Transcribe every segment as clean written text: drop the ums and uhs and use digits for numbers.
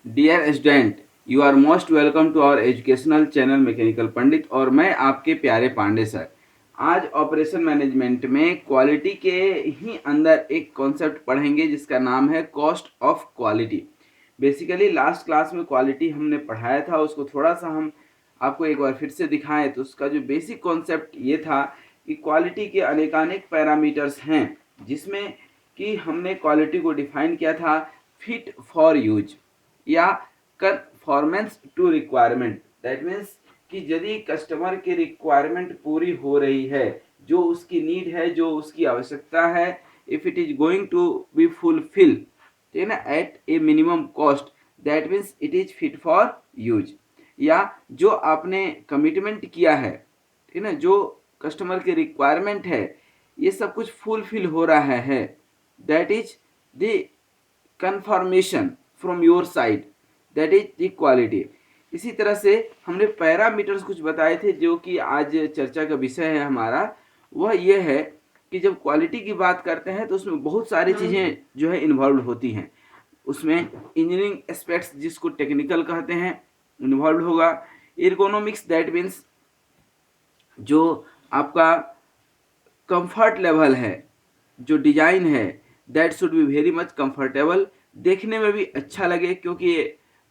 Dear student, you are most welcome to our educational channel mechanical Pandit. और मैं आपके प्यारे पांडे सर। आज ऑपरेशन मैनेजमेंट में क्वालिटी के ही अंदर एक कॉन्सेप्ट पढ़ेंगे जिसका नाम है cost of quality. Basically last class में क्वालिटी हमने पढ़ाया था, उसको थोड़ा सा हम आपको एक बार फिर से दिखाएं तो उसका जो बेसिक कॉन्सेप्ट ये था कि क्वालिटी के अनेकानेक पैरामीटर्स हैं, जिसमें कि हमने क्वालिटी को डिफाइन किया था फिट फॉर यूज या conformance to requirement. That means कि यदि कस्टमर की रिक्वायरमेंट पूरी हो रही है, जो उसकी नीड है, जो उसकी आवश्यकता है, if it is going to be fulfil, ठीक है ना, at a minimum cost, that means it is fit for use. या जो आपने कमिटमेंट किया है, ठीक है ना, जो कस्टमर की रिक्वायरमेंट है, ये सब कुछ फुलफिल हो रहा है, that is the confirmation from your side, that is the quality. इसी तरह से हमने पैरामीटर्स कुछ बताए थे जो कि आज चर्चा का विषय है हमारा। वह यह है कि जब क्वालिटी की बात करते हैं तो उसमें बहुत सारी चीज़ें जो है इन्वॉल्व होती हैं। उसमें इंजीनियरिंग एस्पेक्ट्स, जिसको टेक्निकल कहते हैं, इन्वॉल्व होगा। एर्गोनॉमिक्स, दैट मीन्स जो आपका कंफर्ट लेवल है, जो डिजाइन है, that should be very much comfortable, देखने में भी अच्छा लगे, क्योंकि ये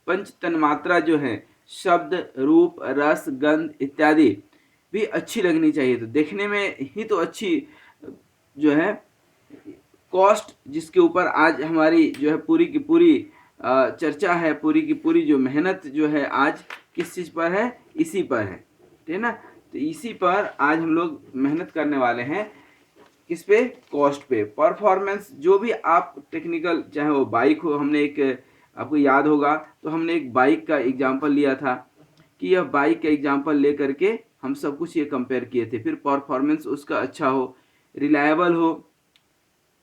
पंच तन्मात्रा जो है, शब्द, रूप, रस, गंध इत्यादि भी अच्छी लगनी चाहिए। तो देखने में ही तो अच्छी जो है कॉस्ट, जिसके ऊपर आज हमारी जो है पूरी की पूरी चर्चा है, पूरी की पूरी जो मेहनत जो है आज किस चीज़ पर है, इसी पर है, ठीक है ना। तो इसी पर आज हम लोग मेहनत करने वाले हैं। किस पे? कॉस्ट पे। परफॉर्मेंस, जो भी आप टेक्निकल, चाहे वो बाइक हो, हमने एक, आपको याद होगा तो हमने एक बाइक का एग्जांपल लिया था कि यह बाइक का एग्जांपल ले करके हम सब कुछ ये कंपेयर किए थे। फिर परफॉर्मेंस उसका अच्छा हो, रिलायबल हो,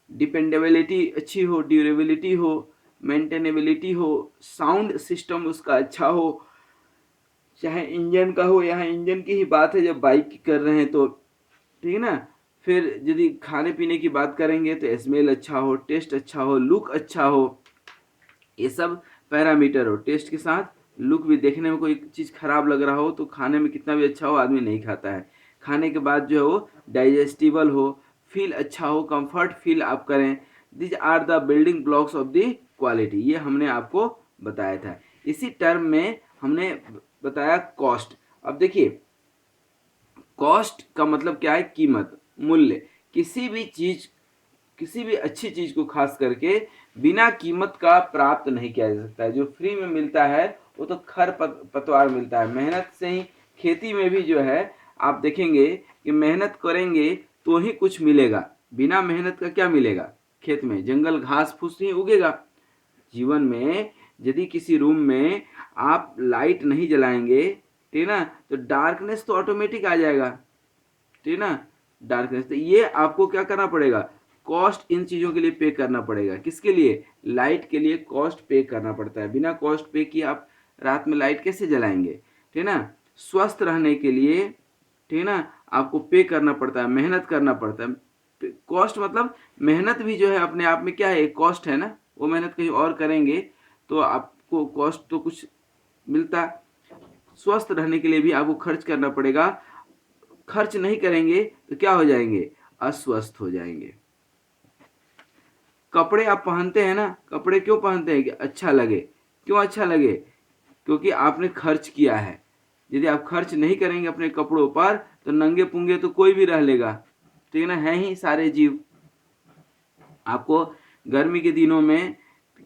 डिपेंडेबिलिटी अच्छी हो, ड्यूरेबिलिटी हो, मेंटेनेबिलिटी हो, साउंड सिस्टम उसका अच्छा हो, चाहे इंजन का हो। यहाँ इंजन की ही बात है जब बाइक की कर रहे हैं तो, ठीक है ना। फिर यदि खाने पीने की बात करेंगे तो स्मेल अच्छा हो, टेस्ट अच्छा हो, लुक अच्छा हो, ये सब पैरामीटर हो। टेस्ट के साथ लुक भी, देखने में कोई चीज़ खराब लग रहा हो तो खाने में कितना भी अच्छा हो आदमी नहीं खाता है। खाने के बाद जो है वो डाइजेस्टिबल हो, फील अच्छा हो, कंफर्ट फील आप करें। These are the building blocks of the quality, ये हमने आपको बताया था। इसी टर्म में हमने बताया कॉस्ट। अब देखिए, कॉस्ट का मतलब क्या है? कीमत, मूल्य। किसी भी चीज, किसी भी अच्छी चीज को खास करके बिना कीमत का प्राप्त नहीं किया जा सकता है। जो फ्री में मिलता है वो तो खर पतवार मिलता है। मेहनत से ही, खेती में भी जो है आप देखेंगे कि मेहनत करेंगे तो ही कुछ मिलेगा, बिना मेहनत का क्या मिलेगा? खेत में जंगल घास फूस ही उगेगा। जीवन में यदि किसी रूम में आप लाइट नहीं जलाएंगे, ठीक है ना, तो डार्कनेस तो ऑटोमेटिक आ जाएगा, ठीक है ना। डार्कनेस, तो ये आपको क्या करना पड़ेगा? कॉस्ट इन चीज़ों के लिए पे करना पड़ेगा। किसके लिए? लाइट के लिए कॉस्ट पे करना पड़ता है। बिना कॉस्ट पे किए आप रात में लाइट कैसे जलाएंगे, ठीक है ना। स्वस्थ रहने के लिए, ठीक है ना, आपको पे करना पड़ता है, मेहनत करना पड़ता है। कॉस्ट मतलब मेहनत भी जो है अपने आप में क्या है? एक कॉस्ट है ना। वो मेहनत कहीं और करेंगे तो आपको कॉस्ट तो कुछ मिलता। स्वस्थ रहने के लिए भी आपको खर्च करना पड़ेगा। खर्च नहीं करेंगे तो क्या हो जाएंगे? अस्वस्थ हो जाएंगे। कपड़े आप पहनते हैं ना, कपड़े क्यों पहनते हैं? कि अच्छा लगे। क्यों अच्छा लगे? क्योंकि आपने खर्च किया है। यदि आप खर्च नहीं करेंगे अपने कपड़ों पर तो नंगे पुंगे तो कोई भी रह लेगा, ठीक है ना, है ही सारे जीव। आपको गर्मी के दिनों में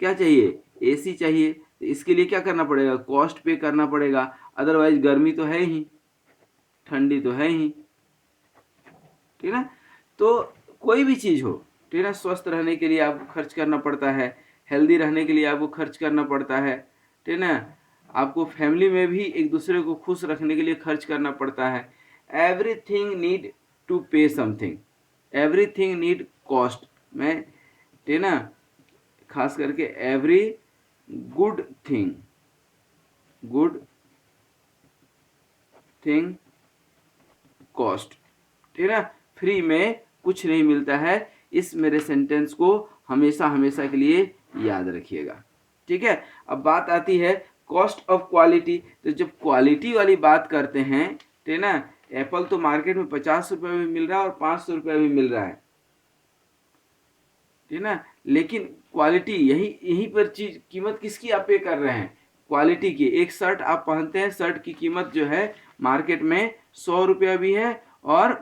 क्या चाहिए? एसी चाहिए। तो इसके लिए क्या करना पड़ेगा? कॉस्ट पे करना पड़ेगा। अदरवाइज गर्मी तो है ही, ठंडी तो है ही, ठीक है ना। तो कोई भी चीज़ हो, ठीक है ना, स्वस्थ रहने के लिए आपको खर्च करना पड़ता है, हेल्दी रहने के लिए आपको खर्च करना पड़ता है, ठीक है ना। आपको फैमिली में भी एक दूसरे को खुश रखने के लिए खर्च करना पड़ता है। एवरीथिंग नीड टू पे समथिंग, एवरीथिंग नीड कॉस्ट में, ठीक है ना। खास करके every good thing, good thing cost, ठीक है ना। फ्री में कुछ नहीं मिलता है। इस मेरे सेंटेंस को हमेशा हमेशा के लिए याद रखिएगा, ठीक। ठीक है। अब बात आती है कॉस्ट ऑफ क्वालिटी। तो जब क्वालिटी वाली बात करते हैं, ठीक है ना, एप्पल तो मार्केट में 50 रुपये में मिल रहा है और 500 रुपये में मिल रहा है, ठीक है ना, लेकिन क्वालिटी यहीं पर चीज कीमत किसकी आप पे कर रहे हैं, क्वालिटी की। एक शर्ट आप पहनते हैं, शर्ट की कीमत जो है मार्केट में 100 रुपया भी है और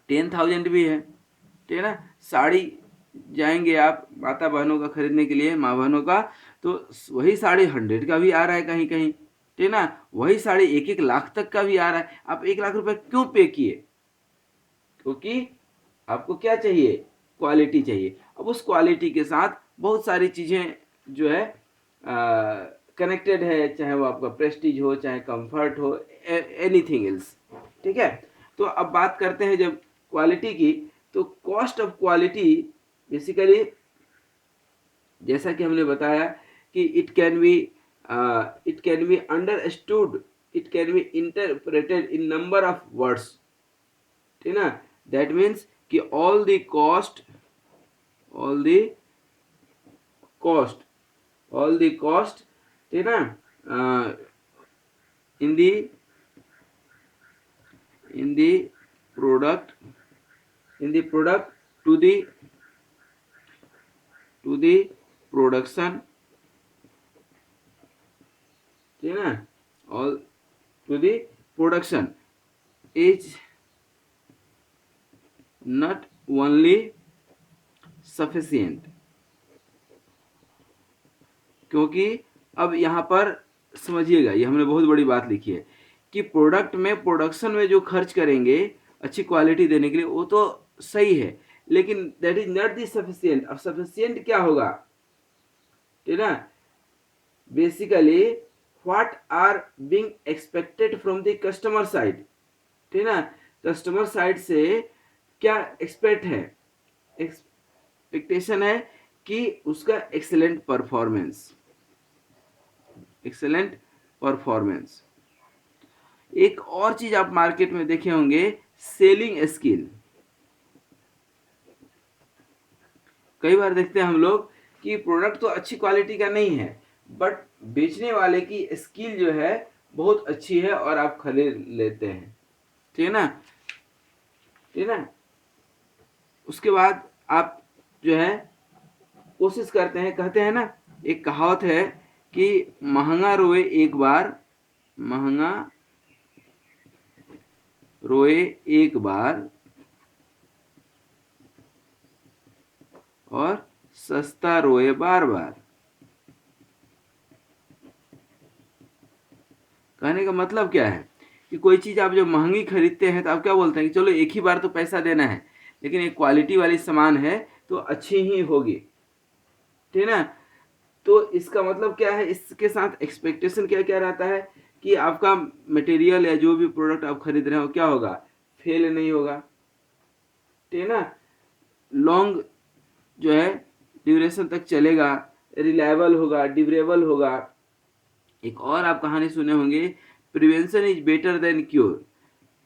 10,000 भी है, ठीक है ना। साड़ी जाएंगे आप माता बहनों का खरीदने के लिए, माँ बहनों का, तो वही साड़ी 100 का भी आ रहा है कहीं कहीं, ठीक है ना। वही साड़ी 1-1 लाख तक का भी आ रहा है। आप 1 लाख रुपए क्यों पे किए? क्योंकि आपको क्या चाहिए, क्वालिटी चाहिए। अब उस क्वालिटी के साथ बहुत सारी चीज़ें जो है कनेक्टेड है, चाहे वो आपका प्रेस्टीज हो, चाहे कंफर्ट हो, एनीथिंग एल्स, ठीक है। तो अब बात करते हैं जब क्वालिटी की, तो कॉस्ट ऑफ क्वालिटी बेसिकली जैसा कि हमने बताया कि it can be understood, it can be interpreted in number of words, ठीक है ना। दैट मीन्स कि ऑल द कॉस्ट ठीक है ना, इन दी in the product to the production, ठीक है ना, all to the production is not only sufficient। क्योंकि अब यहाँ पर समझिएगा, ये हमने बहुत बड़ी बात लिखी है कि प्रोडक्ट में, प्रोडक्शन में जो खर्च करेंगे अच्छी क्वालिटी देने के लिए, वो तो सही है, लेकिन that is not the sufficient. अब सफिशियंट क्या होगा, ठीक है ना, basically what are being expected from the customer side, ठीक है ना। कस्टमर साइड से क्या एक्सपेक्ट है, एक्सपेक्टेशन है कि उसका एक्सेलेंट परफॉर्मेंस। एक और चीज आप मार्केट में देखे होंगे, सेलिंग स्किल। कई बार देखते हैं हम लोग कि प्रोडक्ट तो अच्छी क्वालिटी का नहीं है, बट बेचने वाले की स्किल जो है बहुत अच्छी है और आप खरीद लेते हैं, ठीक है ना, ठीक है ना। उसके बाद आप जो है कोशिश करते हैं, कहते हैं ना, एक कहावत है कि महंगा रोए एक बार और सस्ता रोए बार बार। कहने का मतलब क्या है कि कोई चीज आप जब महंगी खरीदते हैं तो आप क्या बोलते हैं कि चलो एक ही बार तो पैसा देना है, लेकिन एक क्वालिटी वाली सामान है तो अच्छी ही होगी, ठीक है ना। तो इसका मतलब क्या है, इसके साथ एक्सपेक्टेशन क्या क्या रहता है कि आपका मटेरियल या जो भी प्रोडक्ट आप खरीद रहे हो क्या होगा, फेल नहीं होगा, ठीक है ना, लॉन्ग जो है ड्यूरेशन तक चलेगा, रिलायबल होगा, ड्यूरेबल होगा। एक और आप कहानी सुने होंगे, prevention is better than cure.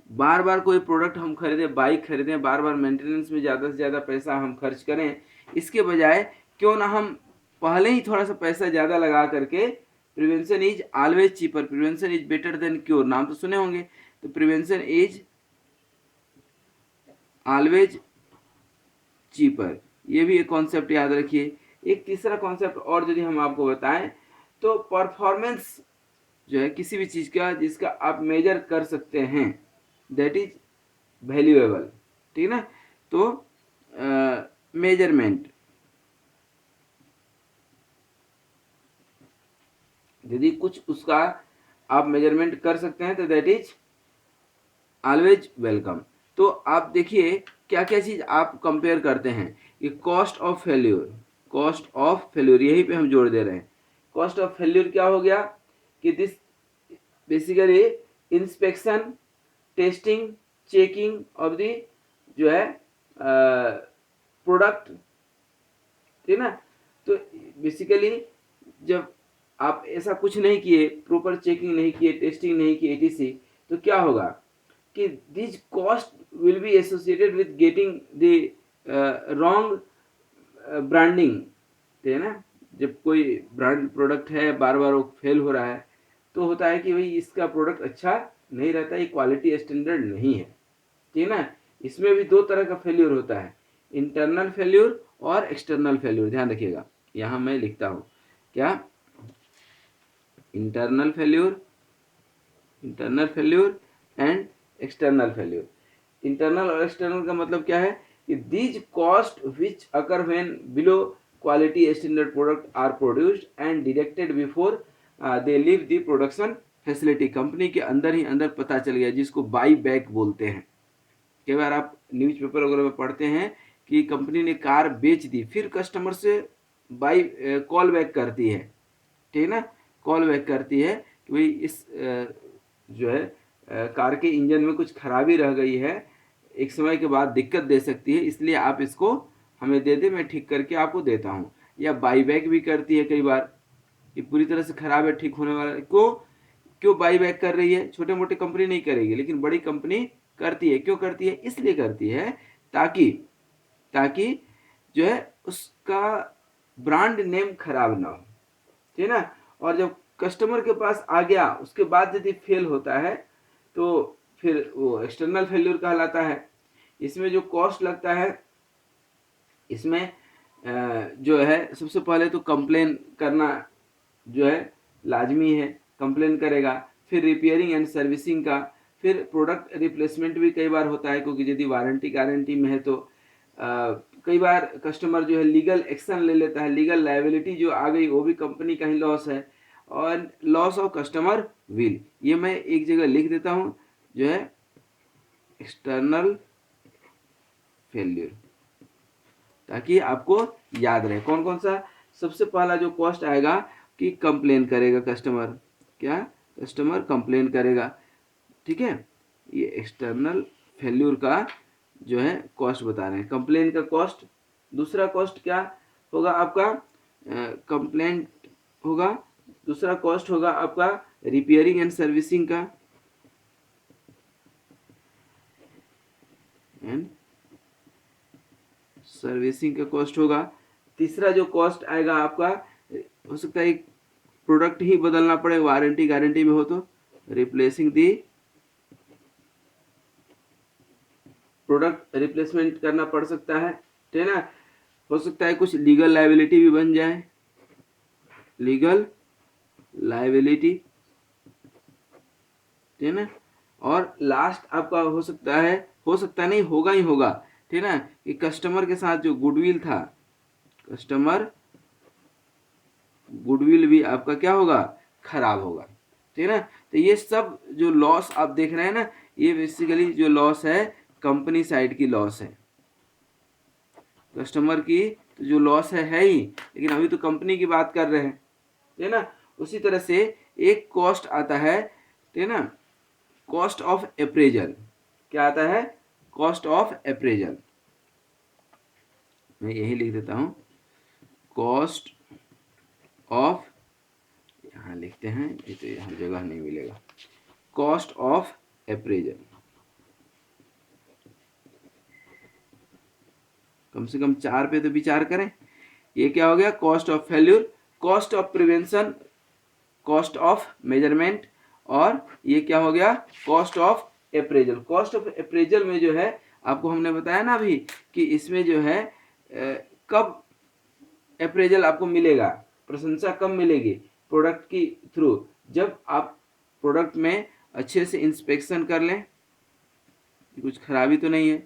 बार बार कोई प्रोडक्ट हम खरीदें, बाइक खरीदें, बार बार मेंटेनेंस में ज़्यादा से ज़्यादा पैसा हम खर्च करें, इसके बजाय क्यों ना हम पहले ही थोड़ा सा पैसा ज़्यादा लगा करके, prevention is always cheaper, prevention is better than cure, नाम तो सुने होंगे। तो प्रिवेंशन इज ऑलवेज चीपर, ये भी एक कॉन्सेप्ट याद रखिए। एक तीसरा कॉन्सेप्ट और यदि हम आपको बताएं तो परफॉर्मेंस जो है किसी भी चीज़ का जिसका आप मेजर कर सकते हैं, दैट इज वैल्यूएबल, ठीक है ना। तो मेजरमेंट, यदि कुछ उसका आप मेजरमेंट कर सकते हैं तो दैट इज ऑलवेज वेलकम। तो आप देखिए क्या क्या चीज आप कंपेयर करते हैं, ये कॉस्ट ऑफ फेल्यूर यहीं पे हम जोड़ दे रहे हैं। कॉस्ट ऑफ फेल्यूर क्या हो गया कि this basically inspection, testing, checking of the जो है प्रोडक्ट, ठीक है ना। तो बेसिकली जब आप ऐसा कुछ नहीं किए, प्रॉपर चेकिंग नहीं किए, टेस्टिंग नहीं किए, एटीसी, तो क्या होगा कि this cost will be associated with getting the wrong branding, ठीक है ना, जब कोई ब्रांड प्रोडक्ट है बार बार वो फेल हो रहा है तो होता है कि भाई इसका प्रोडक्ट अच्छा नहीं रहता, ये क्वालिटी स्टैंडर्ड नहीं है, ठीक है ना। इसमें भी दो तरह का फेल्यूर होता है, इंटरनल फेल्यूर और एक्सटर्नल फेल्यूर। ध्यान रखिएगा, यहाँ मैं लिखता हूँ क्या, internal failure, internal failure and external failure. Internal और एक्सटर्नल का मतलब क्या है कि these cost which occur when below quality standard product are produced and detected before they leave the production facility. Company के अंदर ही अंदर पता चल गया, जिसको बाई बैक बोलते हैं। कई बार आप न्यूज़पेपर वगैरह में पढ़ते हैं कि कंपनी ने कार बेच दी, फिर कस्टमर से बाई कॉल बैक करती है, ठीक है ना, कॉल बैक करती है कि भाई इस जो है कार के इंजन में कुछ खराबी रह गई है, एक समय के बाद दिक्कत दे सकती है, इसलिए आप इसको हमें दे दे, मैं ठीक करके आपको देता हूँ। या बाई बैक भी करती है कई बार कि पूरी तरह से खराब है, ठीक होने वाला है। क्यों बाई बैक कर रही है? छोटे मोटे कंपनी नहीं करेगी, लेकिन बड़ी कंपनी करती है। क्यों करती है? इसलिए करती है ताकि ताकि जो है उसका ब्रांड नेम खराब ना हो, ठीक है ना। और जब कस्टमर के पास आ गया उसके बाद यदि फेल होता है तो फिर वो एक्सटर्नल फेल्यूर कहलाता है। इसमें जो कॉस्ट लगता है, इसमें जो है सबसे पहले तो कंप्लेन करना जो है लाजमी है, कंप्लेन करेगा। फिर रिपेयरिंग एंड सर्विसिंग का, फिर प्रोडक्ट रिप्लेसमेंट भी कई बार होता है, क्योंकि यदि वारंटी गारंटी में है तो कई बार कस्टमर जो है लीगल एक्शन ले लेता है। लीगल लायबिलिटी जो आ गई वो भी कंपनी का ही लॉस है। और लॉस ऑफ कस्टमर विल, ये मैं एक जगह लिख देता हूँ, जो है एक्सटर्नल फेल्यूर, ताकि आपको याद रहे कौन कौन सा। सबसे पहला जो कॉस्ट आएगा कि कंप्लेन करेगा कस्टमर, क्या, कस्टमर कंप्लेन करेगा, ठीक है। ये एक्सटर्नल फेल्यूर का जो है कॉस्ट बता रहे हैं, कंप्लेन का कॉस्ट। दूसरा कॉस्ट क्या होगा आपका, कंप्लेंट होगा। दूसरा कॉस्ट होगा आपका रिपेयरिंग एंड सर्विसिंग का, एंड सर्विसिंग का कॉस्ट होगा। तीसरा जो कॉस्ट आएगा आपका, हो सकता है प्रोडक्ट ही बदलना पड़े, वारंटी गारंटी में हो तो रिप्लेसिंग दी प्रोडक्ट, रिप्लेसमेंट करना पड़ सकता है, ठीक है ना। हो सकता है कुछ लीगल लायबिलिटी भी बन जाए, लीगल लायबिलिटी, ठीक है ना। और लास्ट आपका हो सकता नहीं, होगा ही होगा, ठीक है ना, कि कस्टमर के साथ जो गुडविल था, कस्टमर गुडविल भी आपका क्या होगा, खराब होगा, ठीक है ना। तो ये सब जो लॉस आप देख रहे हैं ना, ये बेसिकली जो लॉस है कंपनी साइड की लॉस है। कस्टमर की तो जो लॉस है ही, लेकिन अभी तो कंपनी की बात कर रहे हैं, ठीक है ना। उसी तरह से एक कॉस्ट आता है, ठीक है ना, कॉस्ट ऑफ अप्रेजल। क्या आता है? Cost of appraisal. मैं यही लिख देता हूं, कॉस्ट ऑफ, यहाँ लिखते हैं, ये तो यहाँ जगह नहीं मिलेगा, कॉस्ट ऑफ अप्रेजल। कम से कम 4 पे तो विचार करें। ये क्या हो गया? Cost of failure, cost of prevention, cost of measurement, और ये क्या हो गया? Cost of appraisal. Cost of appraisal में जो है आपको हमने बताया ना अभी कि इसमें जो है कब अप्रेजल आपको मिलेगा, प्रशंसा कब मिलेगी? प्रोडक्ट की थ्रू, जब आप प्रोडक्ट में अच्छे से इंस्पेक्शन कर लें, कुछ खराबी तो नहीं है,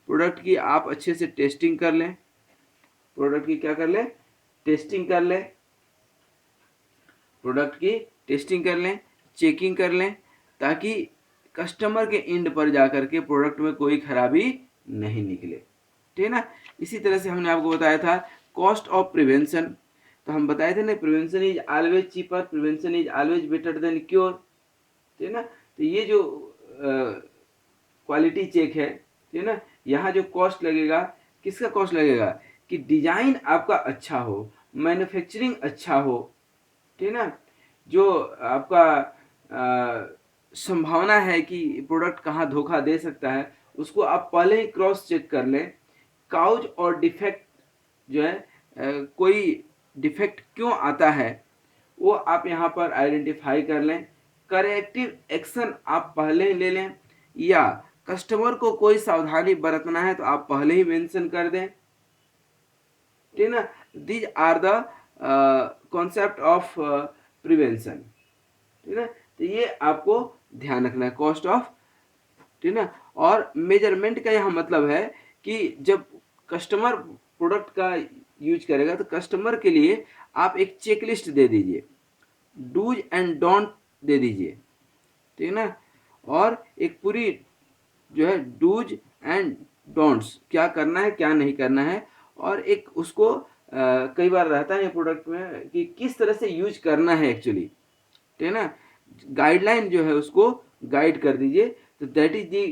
प्रोडक्ट की आप अच्छे से टेस्टिंग कर लें, प्रोडक्ट की क्या कर लें? टेस्टिंग कर लें, प्रोडक्ट की टेस्टिंग कर लें, चेकिंग कर लें, ताकि कस्टमर के एंड पर जाकर के प्रोडक्ट में कोई खराबी नहीं निकले, ठीक है ना। इसी तरह से हमने आपको बताया था कॉस्ट ऑफ प्रिवेंशन। तो हम बताए थे ना, prevention is always cheaper, prevention is always better than cure, ठीक है ना। तो ये जो क्वालिटी चेक है, ठीक है ना, यहाँ जो कॉस्ट लगेगा, किसका कॉस्ट लगेगा? कि डिजाइन आपका अच्छा हो, मैन्युफैक्चरिंग अच्छा हो, ठीक है ना। जो आपका संभावना है कि प्रोडक्ट कहाँ धोखा दे सकता है, उसको आप पहले ही क्रॉस चेक कर लें। काउज और डिफेक्ट जो है कोई डिफेक्ट क्यों आता है वो आप यहाँ पर आइडेंटिफाई कर लें। करेक्टिव एक्शन आप पहले ही ले लें, या कस्टमर को कोई सावधानी बरतना है तो आप पहले ही मेंशन कर दें। ठीक ना, these are the concept of prevention. ठीक है, तो ये आपको ध्यान रखना है, कॉस्ट ऑफ। ठीक ना, और मेजरमेंट का यहाँ मतलब है कि जब कस्टमर प्रोडक्ट का यूज करेगा तो कस्टमर के लिए आप एक चेकलिस्ट दे दीजिए, डूज एंड डोंट दे दीजिए। ठीक है ना, और एक पूरी जो है डूज एंड डोंट्स, क्या करना है क्या नहीं करना है, और एक उसको कई बार रहता है प्रोडक्ट में कि किस तरह से यूज करना है एक्चुअली। ठीक है ना, गाइडलाइन जो है उसको गाइड कर दीजिए। तो that is the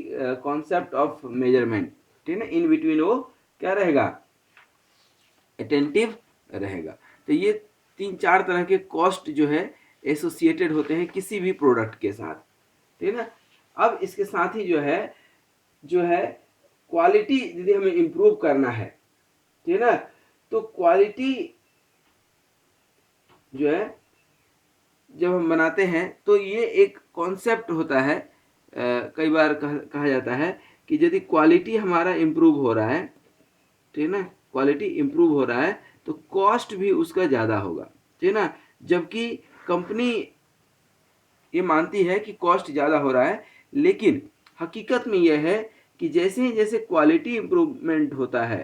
concept of measurement. ठीक है ना, इन बिटवीन वो क्या रहेगा, अटेंटिव रहेगा। तो ये 3-4 तरह के कॉस्ट जो है एसोसिएटेड होते हैं किसी भी प्रोडक्ट के साथ। ठीक है ना, अब इसके साथ ही जो है क्वालिटी यदि हमें इम्प्रूव करना है, ठीक है ना, तो क्वालिटी जो है जब हम बनाते हैं तो ये एक कॉन्सेप्ट होता है। कई बार कहा जाता है कि यदि क्वालिटी हमारा इम्प्रूव हो रहा है, ठीक है ना, क्वालिटी इम्प्रूव हो रहा है तो कॉस्ट भी उसका ज़्यादा होगा। ठीक है ना, जबकि कंपनी ये मानती है कि कॉस्ट ज़्यादा हो रहा है, लेकिन हकीकत में यह है कि जैसे ही जैसे क्वालिटी इम्प्रूवमेंट होता है,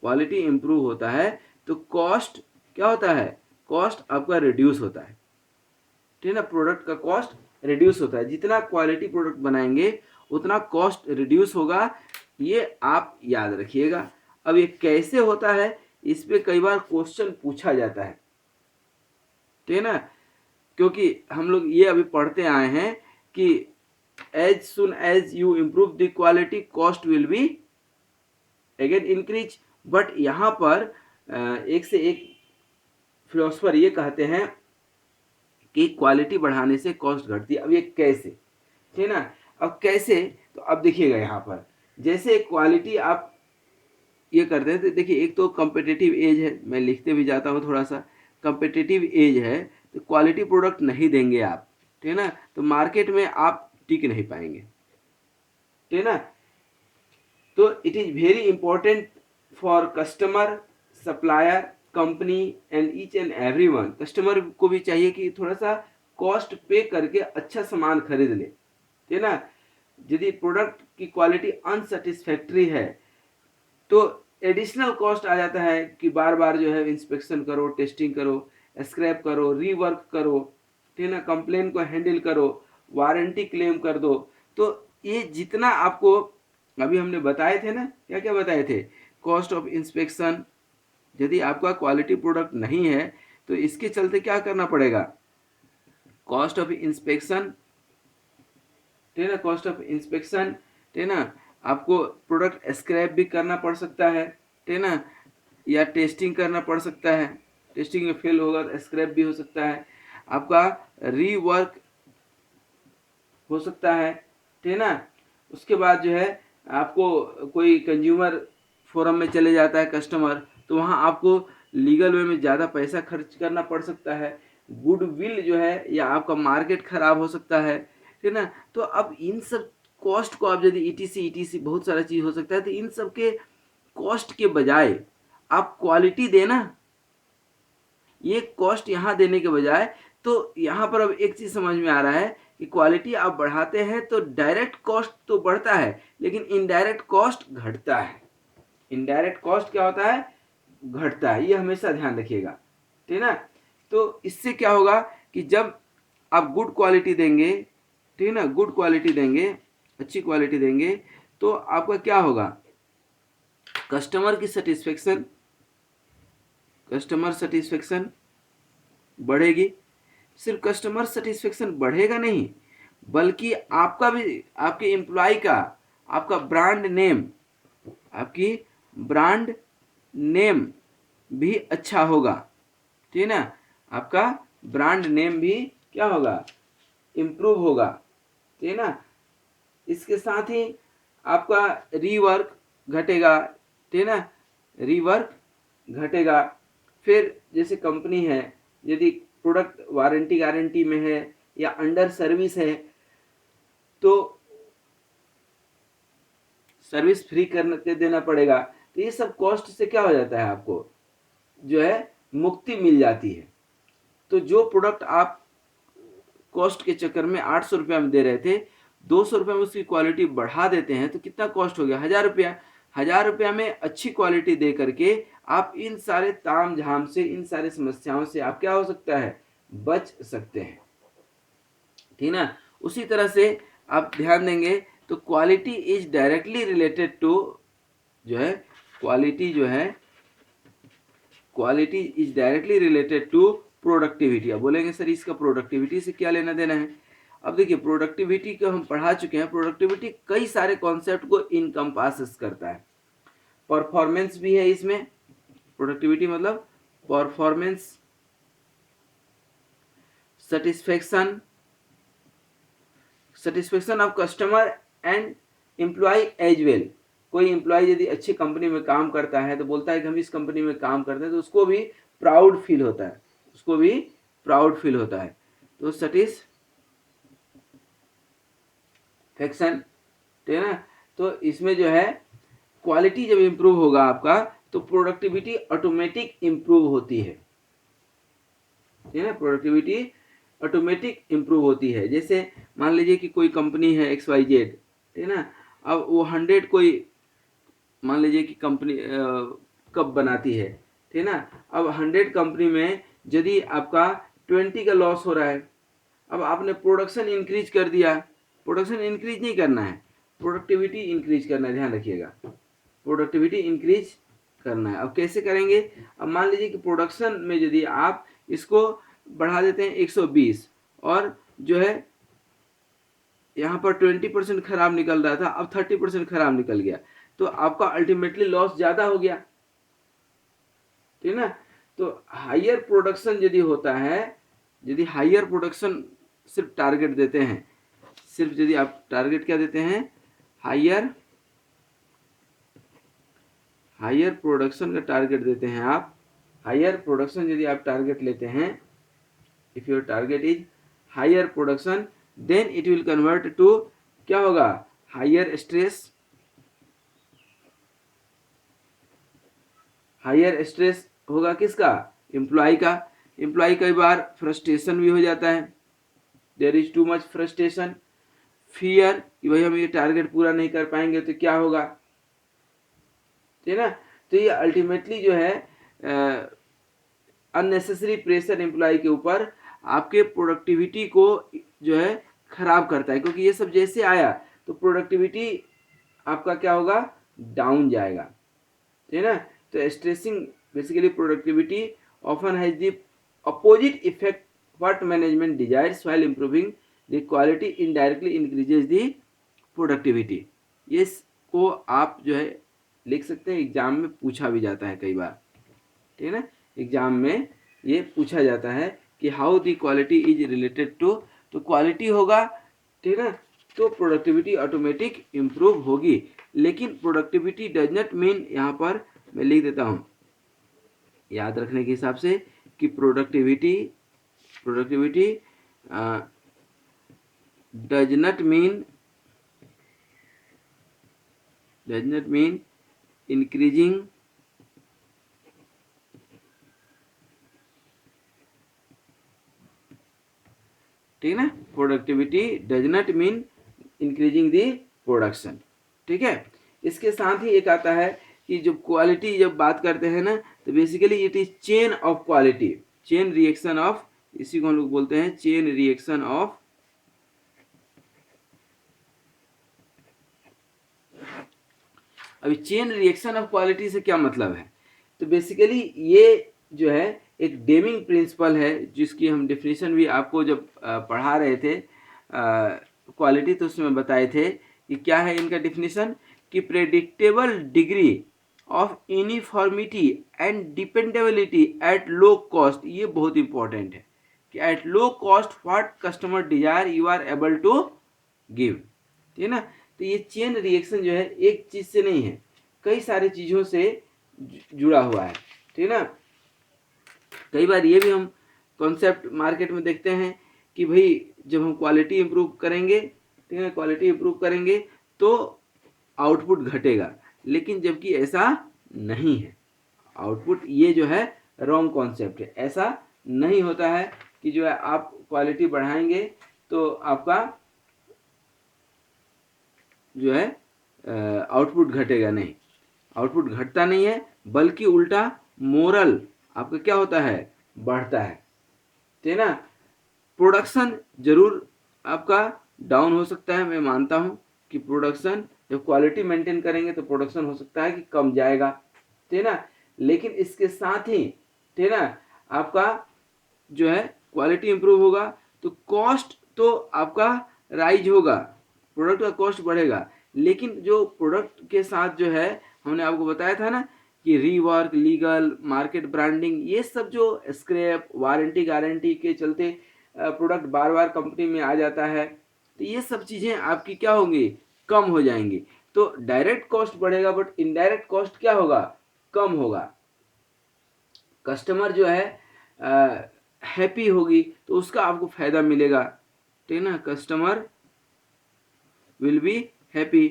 क्वालिटी इम्प्रूव होता है तो कॉस्ट क्या होता है, कॉस्ट आपका रिड्यूस होता है। ठीक है ना, प्रोडक्ट का कॉस्ट रिड्यूस होता है। जितना क्वालिटी प्रोडक्ट बनाएंगे उतना कॉस्ट रिड्यूस होगा, ये आप याद रखिएगा। अब ये कैसे होता है, इस पे कई बार क्वेश्चन पूछा जाता है। ठीक है ना, क्योंकि हम लोग ये अभी पढ़ते आए हैं कि as soon as you improve the quality cost will be again increase. But यहाँ पर एक से एक फिलोसफर ये कहते हैं कि क्वालिटी बढ़ाने से कॉस्ट घटती है। अब ये कैसे, ठीक है ना, अब कैसे, तो अब देखिएगा यहाँ पर जैसे क्वालिटी आप ये करते हैं तो देखिए, एक तो कम्पिटिटिव एज है, मैं लिखते भी जाता हूँ थोड़ा सा, कम्पिटिटिव एज है तो क्वालिटी प्रोडक्ट नहीं देंगे आप, ठीक है ना, तो मार्केट में आप टिक नहीं पाएंगे। ठीक है ना, तो it is very important for customer, supplier, company and each and everyone. Customer को भी चाहिए कि थोड़ा सा कॉस्ट पे करके अच्छा सामान खरीद ले। ठीक है ना, यदि प्रोडक्ट की क्वालिटी अनसेटिस्फैक्ट्री है तो एडिशनल कॉस्ट आ जाता है कि बार बार जो है इंस्पेक्शन करो, टेस्टिंग करो, स्क्रैप करो, रीवर्क करो, ठीक है ना, कंप्लेन को हैंडल करो, वारंटी क्लेम कर दो। तो ये जितना आपको अभी हमने बताए थे ना, क्या क्या बताए थे, कॉस्ट ऑफ इंस्पेक्शन, यदि आपका क्वालिटी प्रोडक्ट नहीं है तो इसके चलते क्या करना पड़ेगा, कॉस्ट ऑफ इंस्पेक्शन, ठीक है ना, कॉस्ट ऑफ इंस्पेक्शन, ठीक है ना, आपको प्रोडक्ट स्क्रैप भी करना पड़ सकता है, ठीक है ना, या टेस्टिंग करना पड़ सकता है, टेस्टिंग में फेल होगा तो स्क्रैप भी हो सकता है, आपका रीवर्क हो सकता है। ठीक है ना, उसके बाद जो है आपको कोई कंज्यूमर फोरम में चले जाता है कस्टमर, तो वहाँ आपको लीगल वे में ज़्यादा पैसा खर्च करना पड़ सकता है, गुडविल जो है या आपका मार्केट खराब हो सकता है। ठीक है ना, तो अब इन सब कॉस्ट को आप यदि ईटीसी बहुत सारा चीज़ हो सकता है, तो इन सब के कॉस्ट के बजाय आप क्वालिटी देना, ये कॉस्ट यहाँ देने के बजाय, तो यहाँ पर अब एक चीज़ समझ में आ रहा है कि क्वालिटी आप बढ़ाते हैं तो डायरेक्ट कॉस्ट तो बढ़ता है लेकिन इनडायरेक्ट कॉस्ट घटता है। इनडायरेक्ट कॉस्ट क्या होता है, घटता है, ये हमेशा ध्यान रखिएगा। ठीक है ना, तो इससे क्या होगा कि जब आप गुड क्वालिटी देंगे, ठीक है ना, गुड क्वालिटी देंगे, अच्छी क्वालिटी देंगे, तो आपका क्या होगा, कस्टमर की सेटिस्फेक्शन, कस्टमर सेटिस्फेक्शन बढ़ेगी। सिर्फ कस्टमर सेटिस्फेक्शन बढ़ेगा नहीं, बल्कि आपका भी, आपके एम्प्लॉय का, आपका ब्रांड नेम, आपकी ब्रांड नेम भी अच्छा होगा। ठीक है ना, आपका ब्रांड नेम भी क्या होगा, इम्प्रूव होगा। ठीक है ना, इसके साथ ही आपका रीवर्क घटेगा। ठीक है ना, रीवर्क घटेगा, फिर जैसे कंपनी है, यदि प्रोडक्ट वारंटी गारंटी में है या अंडर सर्विस है तो सर्विस फ्री करने देना पड़ेगा। तो ये सब कॉस्ट से क्या हो जाता है, आपको जो है मुक्ति मिल जाती है। तो जो प्रोडक्ट आप कॉस्ट के चक्कर में 800 रुपया में दे रहे थे, 200 रुपये में उसकी क्वालिटी बढ़ा देते हैं तो कितना कॉस्ट हो गया, 1000 रुपया। 1000 रुपया में अच्छी क्वालिटी दे करके आप इन सारे ताम झाम से, इन सारे समस्याओं से आप क्या हो सकता है, बच सकते हैं। ठीक ना। उसी तरह से आप ध्यान देंगे तो quality is directly related to, जो है क्वालिटी जो है, quality is directly related to productivity. अब बोलेंगे सर इसका प्रोडक्टिविटी से क्या लेना देना है। अब देखिए प्रोडक्टिविटी को हम पढ़ा चुके हैं। प्रोडक्टिविटी कई सारे कॉन्सेप्ट को इनकम्पासेस करता है। परफॉर्मेंस भी है इसमें। प्रोडक्टिविटी मतलब performance, satisfaction, satisfaction of customer and employee as well. कोई एम्प्लॉय यदि अच्छी कंपनी में काम करता है तो बोलता है कि हम इस कंपनी में काम करते हैं, तो उसको भी प्राउड फील होता है, उसको भी प्राउड फील होता है। तो सेटिस्फेक्शन, ठीक है ना। तो इसमें जो है क्वालिटी जब इंप्रूव होगा आपका तो प्रोडक्टिविटी ऑटोमेटिक इंप्रूव होती है, ठीक है ना। प्रोडक्टिविटी ऑटोमेटिक इंप्रूव होती है। जैसे मान लीजिए कि कोई कंपनी है XYZ, ठीक है ना। अब वो 100 कोई मान लीजिए कि कंपनी कप बनाती है, ठीक है ना। अब 100 कंपनी में यदि आपका 20 का लॉस हो रहा है, अब आपने प्रोडक्शन इंक्रीज कर दिया। प्रोडक्शन इंक्रीज नहीं करना है, प्रोडक्टिविटी इंक्रीज करना है, ध्यान रखिएगा, प्रोडक्टिविटी इंक्रीज करना है। अब कैसे करेंगे, अब मान लीजिए कि प्रोडक्शन में यदि आप इसको बढ़ा देते हैं 120 और जो है यहाँ पर 20% खराब निकल रहा था, अब 30% खराब निकल गया, तो आपका अल्टीमेटली लॉस ज्यादा हो गया, ठीक है ना। तो हायर प्रोडक्शन यदि होता है, यदि हायर प्रोडक्शन सिर्फ टारगेट देते हैं, सिर्फ यदि आप टारगेट क्या देते हैं, हायर प्रोडक्शन का टारगेट देते हैं आप, हायर प्रोडक्शन यदि आप टारगेट लेते हैं, if your target is higher production then it will convert to क्या होगा, हायर स्ट्रेस। हायर स्ट्रेस होगा किसका, एम्प्लॉय का। एम्प्लॉय कई बार फ्रस्ट्रेशन भी हो जाता है, there is too much frustration, fear कि भाई हम ये टारगेट पूरा नहीं कर पाएंगे तो क्या होगा, ठीक है ना। तो ये अल्टीमेटली जो है अननेसेसरी प्रेशर एम्प्लॉय के ऊपर आपके प्रोडक्टिविटी को जो है खराब करता है, क्योंकि ये सब जैसे आया तो प्रोडक्टिविटी आपका क्या होगा, डाउन जाएगा, ठीक है ना। तो stressing basically productivity often has the opposite effect what management desires while improving the quality indirectly increases the productivity. ये को आप जो है लिख सकते हैं, एग्जाम में पूछा भी जाता है कई बार, ठीक है ना। एग्जाम में ये पूछा जाता है कि how the quality is related to, तो क्वालिटी होगा, ठीक है ना, तो प्रोडक्टिविटी ऑटोमेटिक इंप्रूव होगी। लेकिन प्रोडक्टिविटी डज नॉट मीन, यहाँ पर मैं लिख देता हूँ याद रखने के हिसाब से कि productivity does not mean increasing ठीक है ना, productivity does not mean increasing the production, ठीक है। इसके साथ ही एक आता है कि जब क्वालिटी जब बात करते हैं ना तो basically it is chain of quality, chain reaction of, इसी को हम लोग बोलते हैं चेन रिएक्शन ऑफ। अभी चेन रिएक्शन ऑफ क्वालिटी से क्या मतलब है, तो बेसिकली ये जो है एक डेमिंग प्रिंसिपल है, जिसकी हम डेफिनेशन भी आपको जब पढ़ा रहे थे क्वालिटी तो उसमें बताए थे कि क्या है इनका डेफिनेशन, कि predictable degree of uniformity and dependability at low cost. ये बहुत इंपॉर्टेंट है कि at low cost what customer desire you are able to give, ठीक है ना। तो ये चेन रिएक्शन जो है एक चीज से नहीं है, कई सारी चीजों से जुड़ा हुआ है, ठीक है ना। कई बार ये भी हम कॉन्सेप्ट मार्केट में देखते हैं कि भाई जब हम क्वालिटी इम्प्रूव करेंगे, ठीक है, क्वालिटी इम्प्रूव करेंगे तो आउटपुट घटेगा, लेकिन जबकि ऐसा नहीं है। आउटपुट ये जो है रॉन्ग कॉन्सेप्ट है। ऐसा नहीं होता है कि जो है आप क्वालिटी बढ़ाएंगे तो आपका जो है आउटपुट घटेगा, नहीं, आउटपुट घटता नहीं है, बल्कि उल्टा मोरल आपका क्या होता है, बढ़ता है, ठीक है ना। प्रोडक्शन जरूर आपका डाउन हो सकता है, मैं मानता हूं कि प्रोडक्शन जब क्वालिटी मेंटेन करेंगे तो प्रोडक्शन हो सकता है कि कम जाएगा, ठीक है ना। लेकिन इसके साथ ही, ठीक है ना, आपका जो है क्वालिटी इंप्रूव होगा तो कॉस्ट तो आपका राइज होगा, प्रोडक्ट का कॉस्ट बढ़ेगा, लेकिन जो प्रोडक्ट के साथ जो है हमने आपको बताया था ना कि रीवर्क, लीगल, मार्केट ब्रांडिंग, ये सब जो स्क्रैप, वारंटी, गारंटी के चलते प्रोडक्ट बार बार कंपनी में आ जाता है, तो ये सब चीज़ें आपकी क्या होंगी, कम हो जाएंगी। तो डायरेक्ट कॉस्ट बढ़ेगा बट इनडायरेक्ट कॉस्ट क्या होगा, कम होगा। कस्टमर जो है हैप्पी होगी तो उसका आपको फायदा मिलेगा, ठीक है ना। कस्टमर विल बी हैप्पी,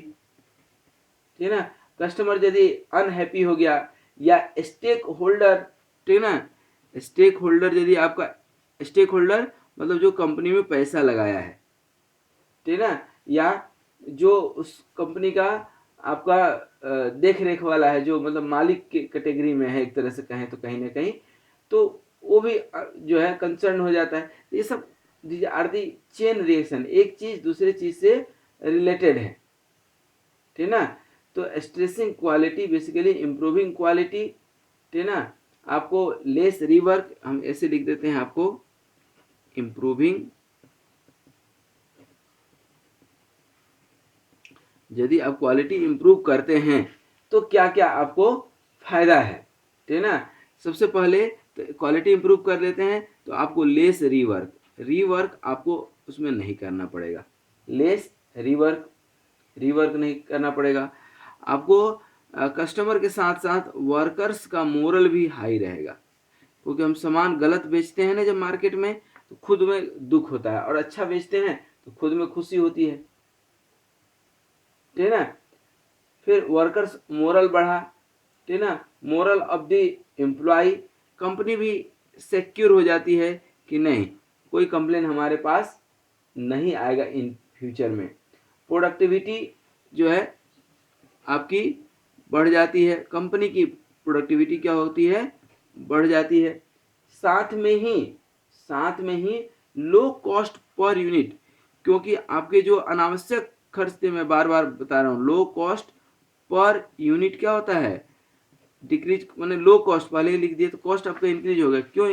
ठीक है ना। कस्टमर यदि अनहैप्पी हो गया या स्टेक होल्डर, ठीक है ना, स्टेक होल्डर यदि आपका, स्टेक होल्डर मतलब जो कंपनी में पैसा लगाया है, ठीक है ना, या जो उस कंपनी का आपका देख रेख वाला है, जो मतलब मालिक के कैटेगरी में है एक तरह से कहें तो कहीं ना कहीं, तो वो भी जो है कंसर्न हो जाता है। ये सब these are the chain reaction, एक चीज दूसरे चीज से रिलेटेड है, ठीक है ना। तो stressing quality basically improving quality, ठीक है ना। आपको लेस रीवर्क, हम ऐसे लिख देते हैं आपको, इम्प्रूविंग, यदि आप क्वालिटी इंप्रूव करते हैं तो क्या क्या आपको फायदा है, ठीक है ना। सबसे पहले तो क्वालिटी इंप्रूव कर लेते हैं तो आपको लेस रीवर्क, रीवर्क आपको उसमें नहीं करना पड़ेगा, लेस रीवर्क, रीवर्क नहीं करना पड़ेगा आपको। कस्टमर के साथ साथ वर्कर्स का मोरल भी हाई रहेगा, क्योंकि हम सामान गलत बेचते हैं ना जब मार्केट में, तो खुद में दुख होता है, और अच्छा बेचते हैं तो खुद में खुशी होती है, ठीक है ना। फिर वर्कर्स मोरल बढ़ा, ठीक है ना, moral of the employee, company भी सिक्योर हो जाती है कि नहीं, कोई कंप्लेन हमारे पास नहीं आएगा इन फ्यूचर में। प्रोडक्टिविटी जो है आपकी बढ़ जाती है, कंपनी की प्रोडक्टिविटी क्या होती है, बढ़ जाती है। साथ में ही, साथ में ही लो कॉस्ट पर यूनिट, क्योंकि आपके जो अनावश्यक खर्च थे, मैं बार बार बता रहा हूँ, लो कॉस्ट पर यूनिट क्या होता है, डिक्रीज, मैंने लो कॉस्ट पहले ही लिख दिया तो कॉस्ट आपका इंक्रीज होगा, क्यों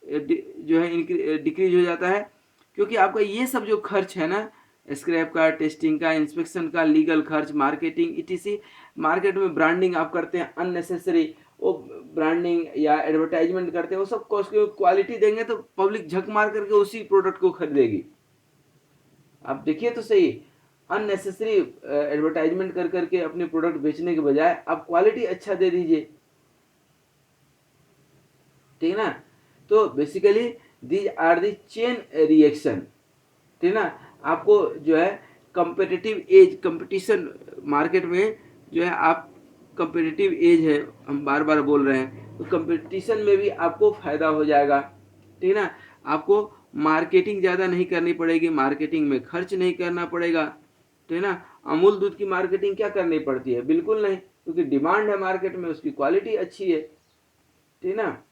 जो है डिक्रीज हो जाता है, क्योंकि आपका ये सब जो खर्च है ना, स्क्रैप का, टेस्टिंग का, इंस्पेक्शन का, लीगल खर्च, मार्केटिंग इटीसी, मार्केट में ब्रांडिंग आप करते हैं अननेसेसरी, वो ब्रांडिंग या एडवर्टाइजमेंट करते हैं, वो सब कॉस्ट की क्वालिटी देंगे तो पब्लिक झक मार करके उसी प्रोडक्ट को खरीदेगी। आप देखिए तो सही, अननेसेसरी एडवर्टाइजमेंट कर करके अपने प्रोडक्ट बेचने के बजाय आप क्वालिटी अच्छा दे दीजिए, ठीक है ना। तो basically these are the chain reaction, ठीक है ना। आपको जो है कंपेटिटिव एज, कंपटीशन मार्केट में जो है आप, कंपेटिटिव एज है हम बार बार बोल रहे हैं, तो कंपटीशन में भी आपको फायदा हो जाएगा, ठीक है ना। आपको मार्केटिंग ज़्यादा नहीं करनी पड़ेगी, मार्केटिंग में खर्च नहीं करना पड़ेगा, ठीक है ना। अमूल दूध की मार्केटिंग क्या करनी पड़ती है, बिल्कुल नहीं, क्योंकि डिमांड है मार्केट में, उसकी क्वालिटी अच्छी है, ठीक है ना।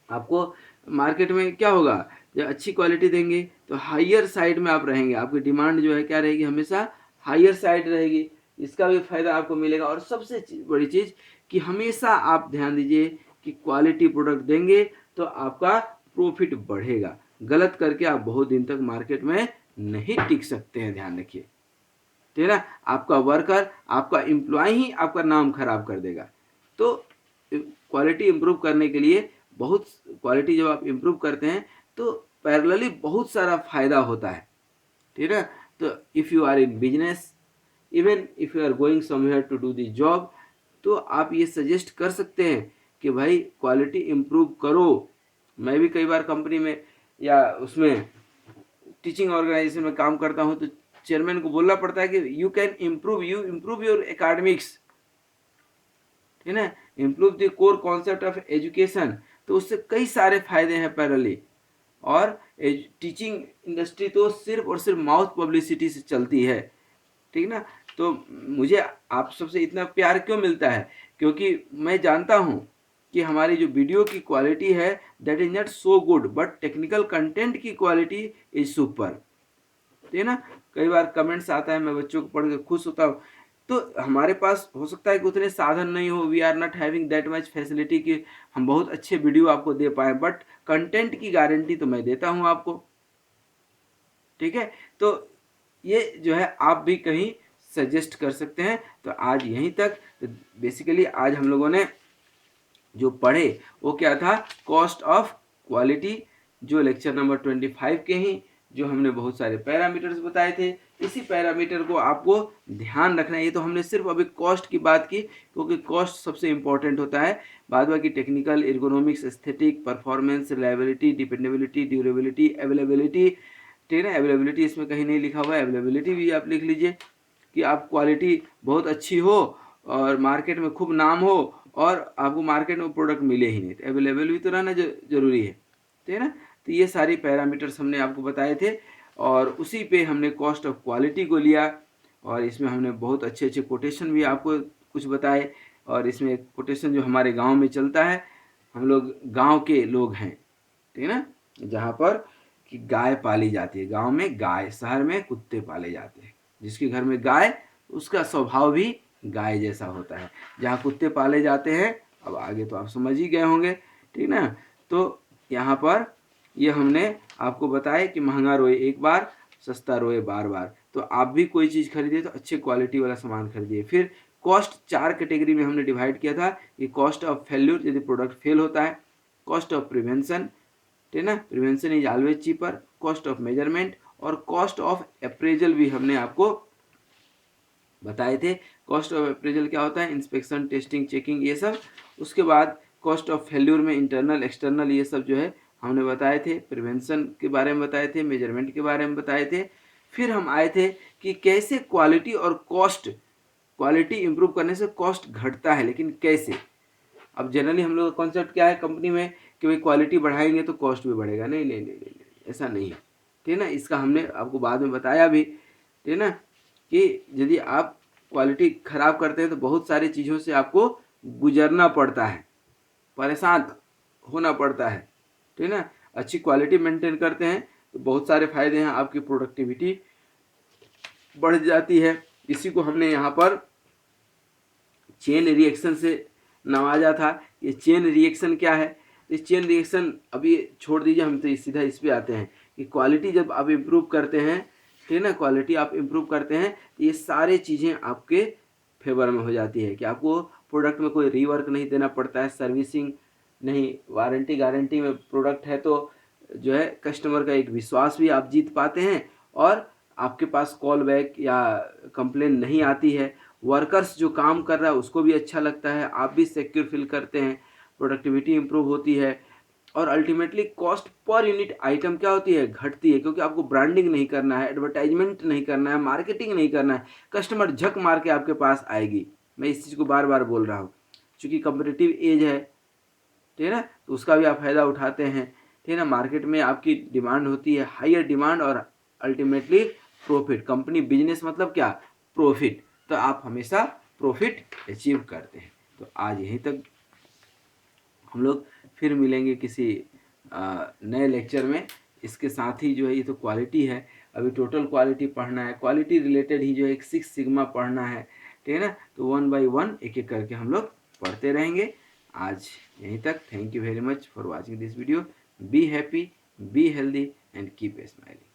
आपको मार्केट में क्या होगा, जब अच्छी क्वालिटी देंगे तो हायर साइड में आप रहेंगे, आपकी डिमांड जो है क्या रहेगी, हमेशा हायर साइड रहेगी, इसका भी फायदा आपको मिलेगा। और सबसे बड़ी चीज़ कि हमेशा आप ध्यान दीजिए कि क्वालिटी प्रोडक्ट देंगे तो आपका प्रॉफिट बढ़ेगा, गलत करके आप बहुत दिन तक मार्केट में नहीं टिक सकते हैं, ध्यान रखिए, ठीक है ना। आपका वर्कर, आपका एम्प्लॉय ही आपका नाम खराब कर देगा। तो क्वालिटी इंप्रूव करने के लिए बहुत, क्वालिटी जब आप इंप्रूव करते हैं तो पैरेलली बहुत सारा फायदा होता है, ठीक है। तो if you are in business, even if you are going somewhere to do the job, तो आप ये सजेस्ट कर सकते हैं कि भाई क्वालिटी इम्प्रूव करो। मैं भी कई बार कंपनी में या उसमें टीचिंग ऑर्गेनाइजेशन में काम करता हूँ तो चेयरमैन को बोलना पड़ता है कि you can improve your academics, ठीक है ना, improve the core concept of education. तो उससे कई सारे फायदे हैं पैरेलली। और टीचिंग इंडस्ट्री तो सिर्फ और सिर्फ माउथ पब्लिसिटी से चलती है, ठीक ना। तो मुझे आप सबसे इतना प्यार क्यों मिलता है, क्योंकि मैं जानता हूँ कि हमारी जो वीडियो की क्वालिटी है that is not so good, but technical content की क्वालिटी इज सुपर, ठीक है ना। कई बार कमेंट्स आता है, मैं बच्चों को पढ़ के खुश होता हूँ। तो हमारे पास हो सकता है कि उतने साधन नहीं हो, we are not having that much facility कि हम बहुत अच्छे वीडियो आपको दे पाए, बट कंटेंट की गारंटी तो मैं देता हूँ आपको, ठीक है। तो ये जो है आप भी कहीं सजेस्ट कर सकते हैं। तो आज यहीं तक। तो बेसिकली आज हम लोगों ने जो पढ़े वो क्या था, कॉस्ट ऑफ क्वालिटी, जो लेक्चर नंबर 25 के ही जो हमने बहुत सारे पैरामीटर्स बताए थे। इसी पैरामीटर को आपको ध्यान रखना है। ये तो हमने सिर्फ अभी कॉस्ट की बात की, क्योंकि कॉस्ट सबसे इंपॉर्टेंट होता है। बाद बाकी technical, ergonomics, aesthetic, performance, reliability, dependability, durability, availability, ठीक है ना। अवेलेबिलिटी इसमें कहीं नहीं लिखा हुआ है, अवेलेबिलिटी भी आप लिख लीजिए कि आप क्वालिटी बहुत अच्छी हो और मार्केट में खूब नाम हो और आपको मार्केट में प्रोडक्ट मिले ही नहीं, तो अवेलेबल भी तो रहना जरूरी है, ठीक है ना। तो ये सारी पैरामीटर्स हमने आपको बताए थे और उसी पे हमने कॉस्ट ऑफ क्वालिटी को लिया और इसमें हमने बहुत अच्छे अच्छे कोटेशन भी आपको कुछ बताए। और इसमें कोटेशन जो हमारे गांव में चलता है, हम लोग गांव के लोग हैं, ठीक है ना, जहाँ पर कि गाय पाली जाती है। गांव में गाय, शहर में कुत्ते पाले जाते हैं। जिसके घर में गाय, उसका स्वभाव भी गाय जैसा होता है। जहाँ कुत्ते पाले जाते हैं, अब आगे तो आप समझ ही गए होंगे, ठीक ना। तो यहाँ पर ये हमने आपको बताया कि महंगा रोए एक बार, सस्ता रोए बार बार। तो आप भी कोई चीज़ खरीदिए तो अच्छे क्वालिटी वाला सामान खरीदिए। फिर कॉस्ट 4 कैटेगरी में हमने डिवाइड किया था कि कॉस्ट ऑफ फेल्यूर, यदि प्रोडक्ट फेल होता है, कॉस्ट ऑफ प्रिवेंशन, ठीक है ना, prevention is always cheaper, cost of measurement और कॉस्ट ऑफ अप्रेजल भी हमने आपको बताए थे। कॉस्ट ऑफ अप्रेजल क्या होता है, इंस्पेक्शन, टेस्टिंग, चेकिंग, ये सब। उसके बाद कॉस्ट ऑफ फेल्यूर में इंटरनल, एक्सटर्नल, ये सब जो है हमने बताए थे। प्रिवेंशन के बारे में बताए थे, मेजरमेंट के बारे में बताए थे। फिर हम आए थे कि कैसे क्वालिटी और कॉस्ट, क्वालिटी इंप्रूव करने से कॉस्ट घटता है, लेकिन कैसे। अब जनरली हम लोग का कॉन्सेप्ट क्या है कंपनी में कि भाई क्वालिटी बढ़ाएंगे तो कॉस्ट भी बढ़ेगा। नहीं नहीं नहीं नहीं, ऐसा नहीं है, ठीक है ना। इसका हमने आपको बाद में बताया भी, ठीक है ना, कि यदि आप क्वालिटी खराब करते हैं तो बहुत सारी चीज़ों से आपको गुजरना पड़ता है, परेशान होना पड़ता है, ठीक है ना। अच्छी क्वालिटी मेंटेन करते हैं तो बहुत सारे फायदे हैं, आपकी प्रोडक्टिविटी बढ़ जाती है। इसी को हमने यहाँ पर चेन रिएक्शन से नवाजा था। ये चेन रिएक्शन क्या है, तो चेन रिएक्शन अभी छोड़ दीजिए, हम तो सीधा इस पे आते हैं कि क्वालिटी जब आप इम्प्रूव करते हैं, ठीक है ना, क्वालिटी आप इम्प्रूव करते हैं तो ये सारे चीज़ें आपके फेवर में हो जाती है कि आपको प्रोडक्ट में कोई रीवर्क नहीं देना पड़ता है, सर्विसिंग नहीं, वारंटी गारंटी में प्रोडक्ट है तो जो है कस्टमर का एक विश्वास भी आप जीत पाते हैं और आपके पास कॉल बैक या कंप्लेन नहीं आती है। वर्कर्स जो काम कर रहा है उसको भी अच्छा लगता है, आप भी सिक्योर फील करते हैं, प्रोडक्टिविटी इंप्रूव होती है और ultimately cost per unit item क्या होती है, घटती है, क्योंकि आपको ब्रांडिंग नहीं करना है, एडवर्टाइजमेंट नहीं करना है, मार्केटिंग नहीं करना है, कस्टमर झक मार के आपके पास आएगी। मैं इस चीज़ को बार बार बोल रहा हूँ, चूँकि कम्पिटिटिव एज है, ठीक है ना, तो उसका भी आप फायदा उठाते हैं, ठीक है ना। मार्केट में आपकी डिमांड होती है, हायर डिमांड और अल्टीमेटली प्रॉफिट। कंपनी बिजनेस मतलब क्या, प्रॉफिट, तो आप हमेशा प्रॉफिट अचीव करते हैं। तो आज यहीं तक, हम लोग फिर मिलेंगे किसी नए लेक्चर में। इसके साथ ही जो है ये तो क्वालिटी है, अभी टोटल क्वालिटी पढ़ना है, क्वालिटी रिलेटेड ही जो है एक 6 सिग्मा पढ़ना है, ठीक है ना। तो 1 बाय 1 एक एक करके हम लोग पढ़ते रहेंगे। आज यहीं तक। Thank you very much for watching this video. Be happy, be healthy and keep smiling.